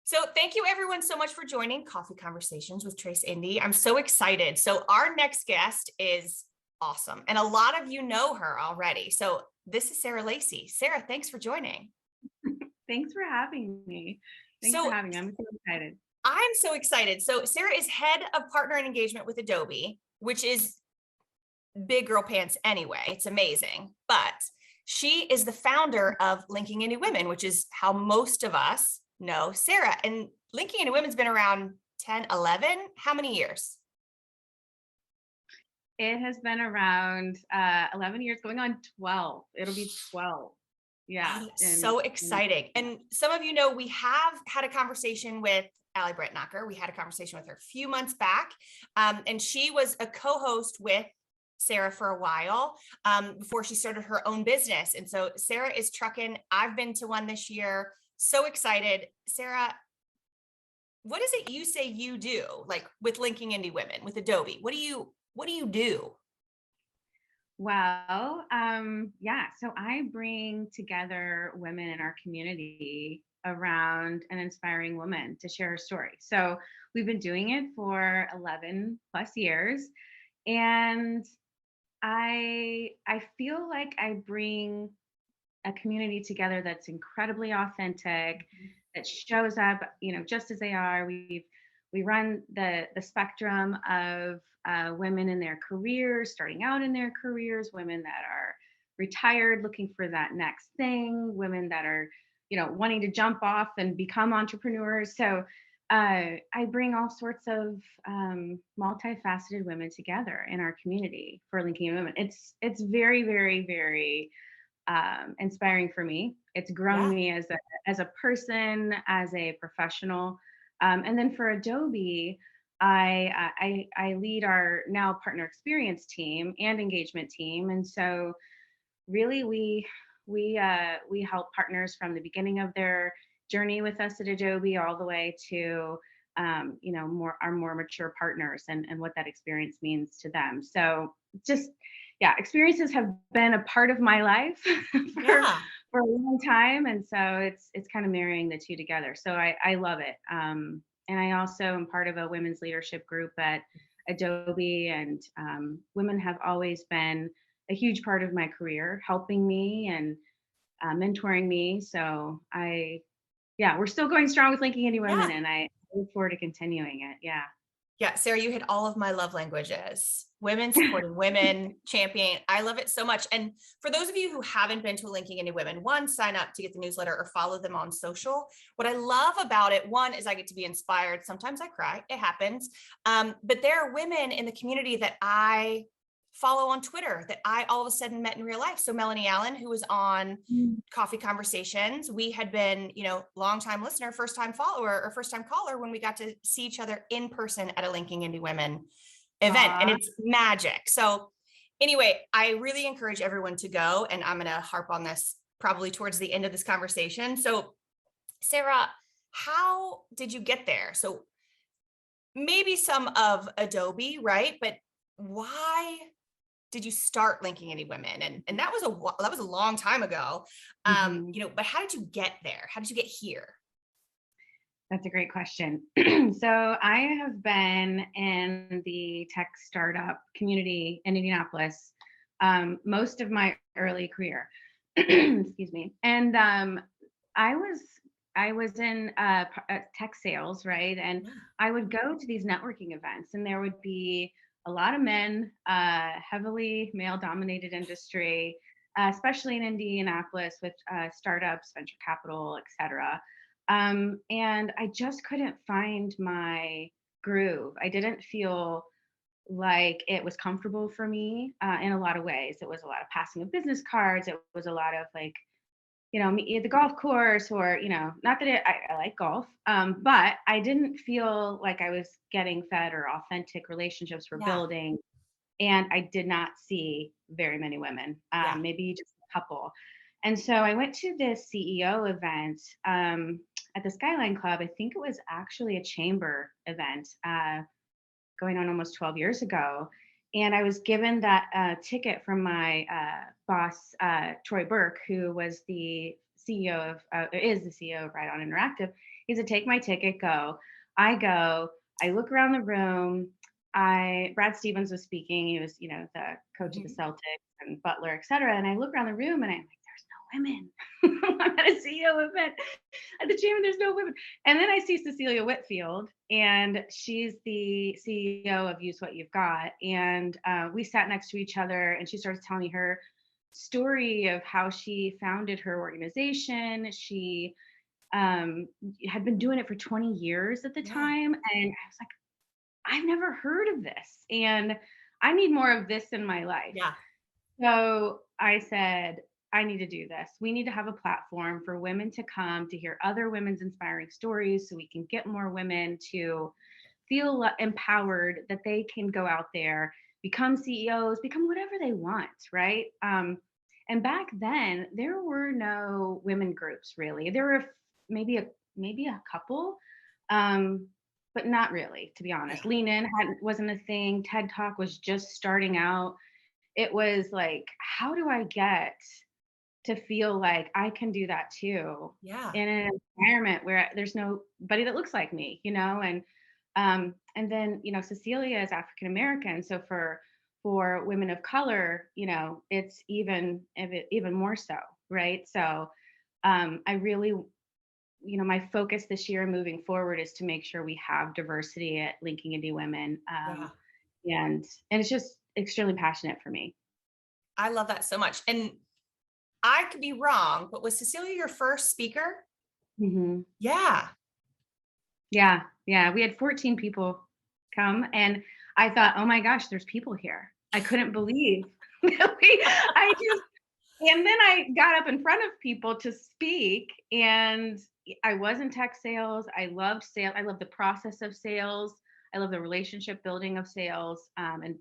So thank you everyone so much for joining Coffee Conversations with Trace Indy. I'm so excited. So our next guest is awesome. And a lot of you know her already. So this is Sarah Lacey. Sarah, thanks for joining. Thanks for having me. Thanks for So having me. I'm so excited. I'm so excited. So Sarah is head of partner and engagement with Adobe, which is big girl pants anyway. It's amazing. But she is the founder of Linking Indy Women, which is how most of us know Sarah. And Linking Indy Women's been around 10, 11. How many years? It has been around 11 years, going on 12. It'll be 12. Yeah. Oh, that's And, so and exciting. And some of you know, we have had a conversation with Allie Brettnacher. We had a conversation with her a few months back. And she was a co-host with Sarah for a while before she started her own business. And so Sarah is trucking. I've been to one this year. So excited. Sarah, what is it you say you do, like with Linking Indie Women, with Adobe? What do you do? yeah. So I bring together women in our community around an inspiring woman to share her story. So we've been doing it for 11 plus years. And I feel like I bring a community together that's incredibly authentic, that shows up, just as they are. We run the spectrum of women in their careers, starting out in their careers, women that are retired, looking for that next thing, women that are, wanting to jump off and become entrepreneurs. So I bring all sorts of multifaceted women together in our community for Linking Women. It's very, very, very inspiring for me. It's grown Yeah. me as a person, as a professional. And then for Adobe, I lead our now partner experience team and engagement team, and so really we help partners from the beginning of their journey with us at Adobe all the way to more mature partners and what that experience means to them. So just yeah, experiences have been a part of my life for Yeah. for a long time, and so it's kind of marrying the two together. So I love it. And I also am part of a women's leadership group at Adobe, and women have always been a huge part of my career, helping me and mentoring me. So yeah, we're still going strong with Linking Indy Women, Yeah. and I look forward to continuing it. Yeah. Yeah, Sarah, you hit all of my love languages. Women supporting women, championing. I love it so much. And for those of you who haven't been to Linking Indie Women, one, sign up to get the newsletter or follow them on social. What I love about it, one, is I get to be inspired. Sometimes I cry, it happens. But there are women in the community that I follow on Twitter that I all of a sudden met in real life. So Melanie Allen, who was on Mm. Coffee Conversations, we had been, longtime listener, first time follower or first time caller when we got to see each other in person at a Linking Indie Women event, and Aw. it's magic. So anyway, I really encourage everyone to go, and I'm going to harp on this probably towards the end of this conversation. So Sarah, how did you get there? So maybe some of Adobe, right? But why did you start Linking Indie Women? And that was a long time ago. Mhm. But how did you get there? How did you get here? That's a great question. So I have been in the tech startup community in Indianapolis most of my early career. Excuse me. And I was I was in tech sales, right? And Yeah. I would go to these networking events, and there would be a lot of men, heavily male-dominated industry, especially in Indianapolis with startups, venture capital, et cetera. And I just couldn't find my groove. I didn't feel like it was comfortable for me in a lot of ways. It was a lot of passing of business cards. It was a lot of like, me at the golf course, or, not that I like golf, but I didn't feel like I was getting fed or authentic relationships were Yeah. building. And I did not see very many women, Yeah. maybe just a couple. And so I went to this CEO event at the Skyline Club. I think it was actually a chamber event going on almost 12 years ago. And I was given that ticket from my boss, Troy Burke, who was the CEO of, is the CEO of Ride On Interactive. He said, take my ticket, go. I go, I look around the room. Brad Stevens was speaking. He was, the coach of the Mhm. Celtics and Butler, et cetera. And I look around the room and I'm like, there's no women. I'm at a CEO event at the gym and there's no women. And then I see Cecilia Whitfield, and she's the CEO of Use What You've Got. And we sat next to each other, and she starts telling me her story of how she founded her organization. She had been doing it for 20 years at the Yeah. time. And I was like, I've never heard of this. And I need more of this in my life. Yeah. So I said, I need to do this. We need to have a platform for women to come to hear other women's inspiring stories so we can get more women to feel empowered that they can go out there, become CEOs, become whatever they want, right? And back then, there were no women groups really. There were maybe a couple, um, but not really, to be honest. Yeah. Lean In wasn't a thing. TED Talk was just starting out. It was like, how do I get to feel like I can do that too Yeah. in an environment where there's nobody that looks like me, and then, Cecilia is African American. So for women of color, it's even more so, right? So I really, my focus this year and moving forward is to make sure we have diversity at Linking Indy Women. Yeah. And it's just extremely passionate for me. I love that so much. And I could be wrong, but was Cecilia your first speaker? Mhm. Yeah. Yeah, yeah. We had 14 people come, and I thought, oh my gosh, there's people here. I couldn't believe that and then I got up in front of people to speak, and I was in tech sales. I loved sales. I love the process of sales. I love the relationship building of sales, and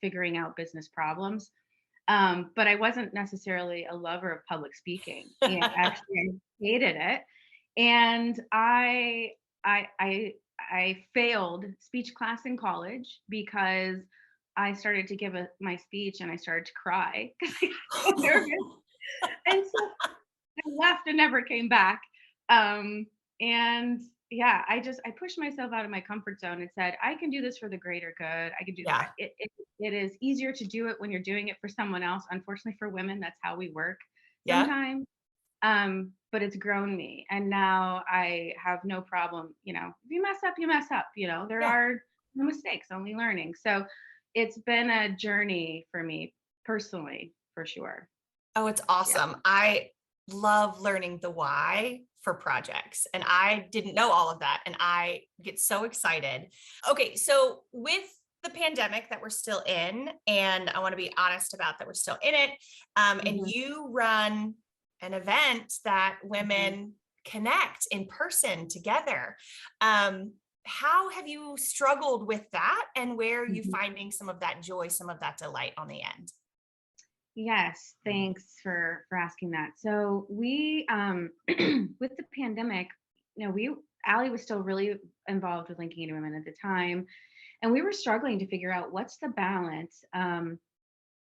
figuring out business problems. But I wasn't necessarily a lover of public speaking, and actually I hated it. And I failed speech class in college because I started to give my speech and I started to cry because I was so nervous. And so I left and never came back. Um, and yeah, I pushed myself out of my comfort zone and said, I can do this for the greater good. I can do Yeah. it is easier to do it when you're doing it for someone else. Unfortunately for women, that's how we work Yeah. sometimes. But it's grown me. And now I have no problem, if you mess up, you mess up, there Yeah. are no mistakes, only learning. So it's been a journey for me personally, for sure. Oh, it's Yeah. awesome. I love learning the why for projects. And I didn't know all of that. And I get so excited. Okay. So, with the pandemic that we're still in, and I want to be honest about that we're still in it, and Mhm, you run an event that mhm, women connect in person together. How have you struggled with that? And where are you mhm. finding some of that joy, some of that delight on the end? Yes, thanks for asking that. So we with the pandemic, we Allie was still really involved with Linking Indy Women at the time, and we were struggling to figure out what's the balance.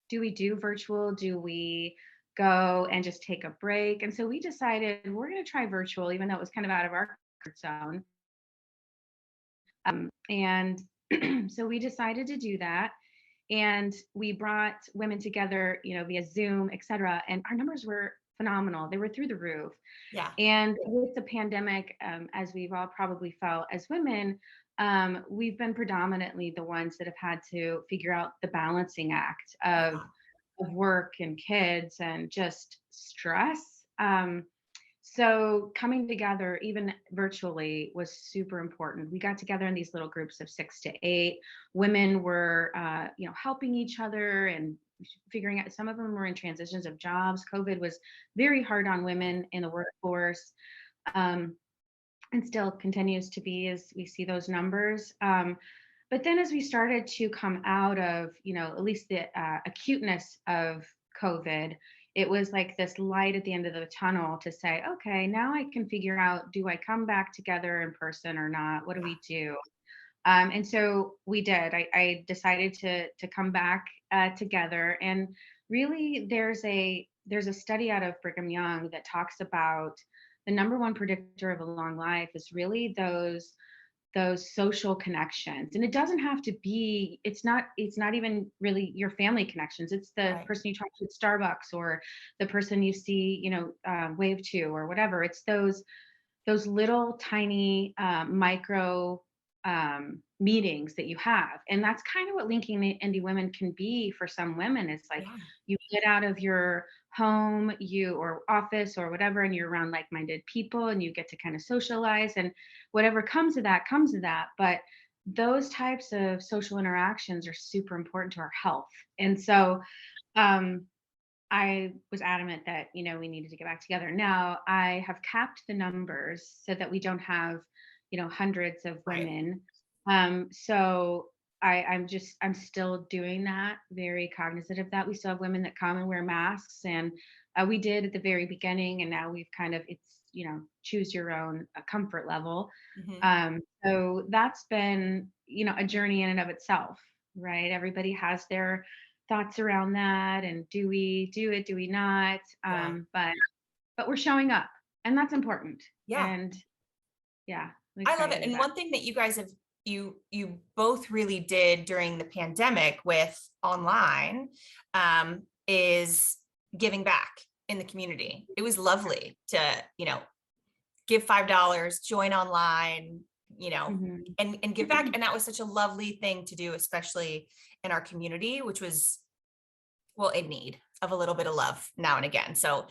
Do we do virtual? Do we go and just take a break? And so we decided we're going to try virtual, even though it was kind of out of our comfort zone. And so we decided to do that. And we brought women together, via Zoom, et cetera. And our numbers were phenomenal. They were through the roof. Yeah. And with the pandemic, as we've all probably felt as women, we've been predominantly the ones that have had to figure out the balancing act of work and kids and just stress. So coming together, even virtually, was super important. We got together in these little groups of 6 to 8. Women were, helping each other and figuring out. Some of them were in transitions of jobs. COVID was very hard on women in the workforce, um, and still continues to be as we see those numbers. But then as we started to come out of, at least the acuteness of COVID, it was like this light at the end of the tunnel to say, okay, now I can figure out, do I come back together in person or not? What do we do? And so we did. I decided to come back together, and really, there's a study out of Brigham Young that talks about the number one predictor of a long life is really those social connections. And it doesn't have to be, it's not even really your family connections. It's the Right. person you talk to at Starbucks, or the person you see, wave to, or whatever. It's those little tiny micro meetings that you have. And that's kind of what Linking Indie Women can be for some women. It's like Yeah. you get out of your home, or office or whatever, and you're around like-minded people, and you get to kind of socialize, and whatever comes of that comes of that. But those types of social interactions are super important to our health. And so um, I was adamant that, we needed to get back together. Now I have capped the numbers so that we don't have, hundreds of Right. women. So I'm still doing that, very cognizant of that. We still have women that come and wear masks, and we did at the very beginning, and now we've kind of, it's, choose your own comfort level. Mhm. So that's been, a journey in and of itself, right? Everybody has their thoughts around that, and do we do it, do we not? Yeah. But we're showing up, and that's important. Yeah. And yeah, I'm I love excited it. And about one thing that you guys have you both really did during the pandemic with online is giving back in the community. It was lovely to, give $5, join online, it. Mhm. and give back. And that was such a lovely thing to do, especially in our community, which was, well, in need of a little bit of love now and again. So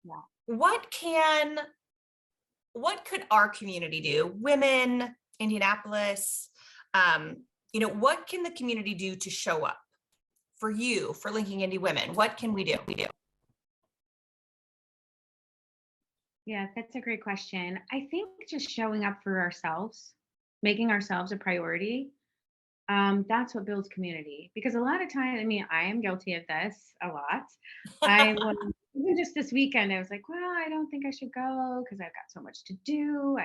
Yeah. what can what could our community do? Women, Indianapolis, um, what can the community do to show up for you, for Linking Indie Women? What can we do? Yeah, that's a great question. I think just showing up for ourselves, making ourselves a priority, that's what builds community. Because a lot of times, I mean, I am guilty of this a lot. I was Even just this weekend, I was like, well, I don't think I should go because I've got so much to do.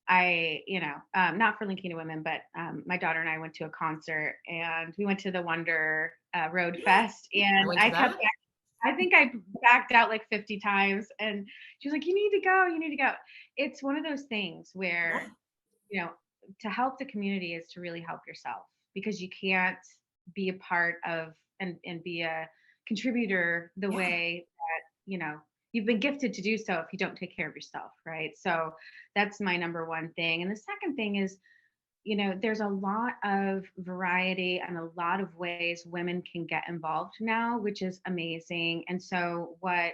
Not for Linking to Women, but my daughter and I went to a concert, and we went to the Wonder Road Fest, I and went to that. I think I backed out like 50 times, and she was like, "You need to go, you need to go." It's one of those things Yeah. where, you know, to help the community is to really help yourself, because you can't be a part of and be a contributor the Yeah. way that, you've been gifted to do so if you don't take care of yourself, right? So that's my number one thing. And the second thing is, there's a lot of variety and a lot of ways women can get involved now, which is amazing. And so what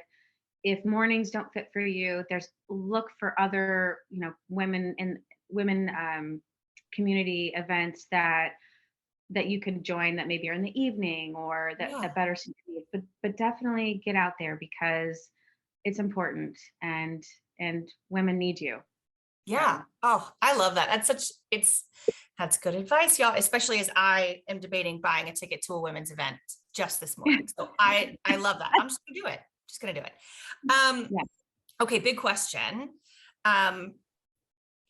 if mornings don't fit for you, there's look for other, women community events that you can join, that maybe are in the evening, or that Yeah. better suit you. But definitely get out there, because it's important, and women need you. Yeah. So Oh, I love that. That's good advice, y'all, especially as I am debating buying a ticket to a women's event just this morning. So I love that. I'm just gonna do it. Just gonna do it. Um, yeah. okay, big question. Um,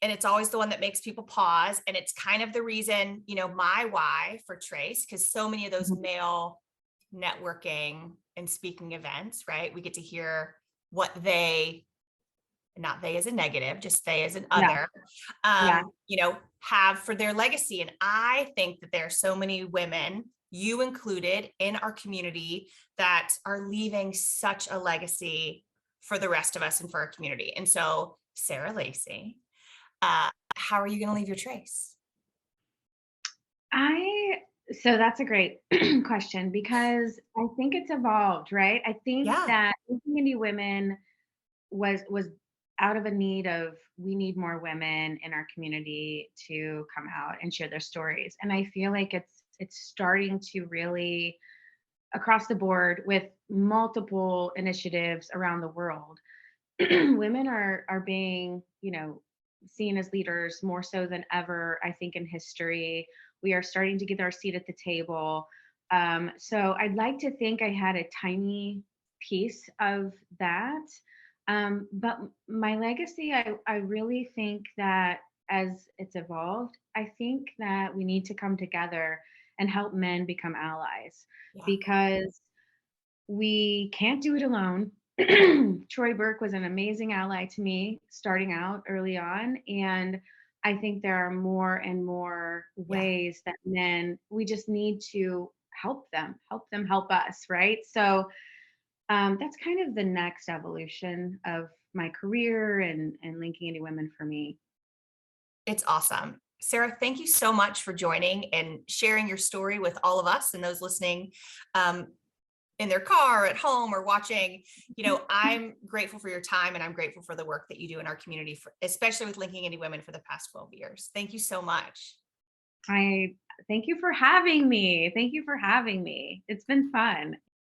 and it's always the one that makes people pause. And it's kind of the reason, my why for Trace, because so many of those Mhm. male networking and speaking events, right? We get to hear what they, not they as a negative, just they as an Yeah. other, Yeah. have for their legacy. And I think that there are so many women, you included, in our community that are leaving such a legacy for the rest of us and for our community. And so, Sarah Lacey, how are you going to leave your trace? I So that's a great question, because I think it's evolved, right? I think Yeah, that Indie Women was out of a need of, we need more women in our community to come out and share their stories. And I feel like it's starting to really, across the board, with multiple initiatives around the world, women are being, seen as leaders more so than ever, I think, in history. We are starting to get our seat at the table. So I'd like to think I had a tiny piece of that. But my legacy, I really think that as it's evolved, I think that we need to come together and help men become allies, yeah, because we can't do it alone. Troy Burke was an amazing ally to me starting out early on. And I think there are more and more Yeah. ways that men, we just need to help them help us. Right. So that's kind of the next evolution of my career and linking into women for me. It's awesome. Sarah, thank you so much for joining and sharing your story with all of us and those listening um, in their car, at home, or watching. I'm grateful for your time, and I'm grateful for the work that you do in our community, especially with Linking Indy Women for the past 12 years. Thank you so much. I thank you for having me. Thank you for having me. It's been fun.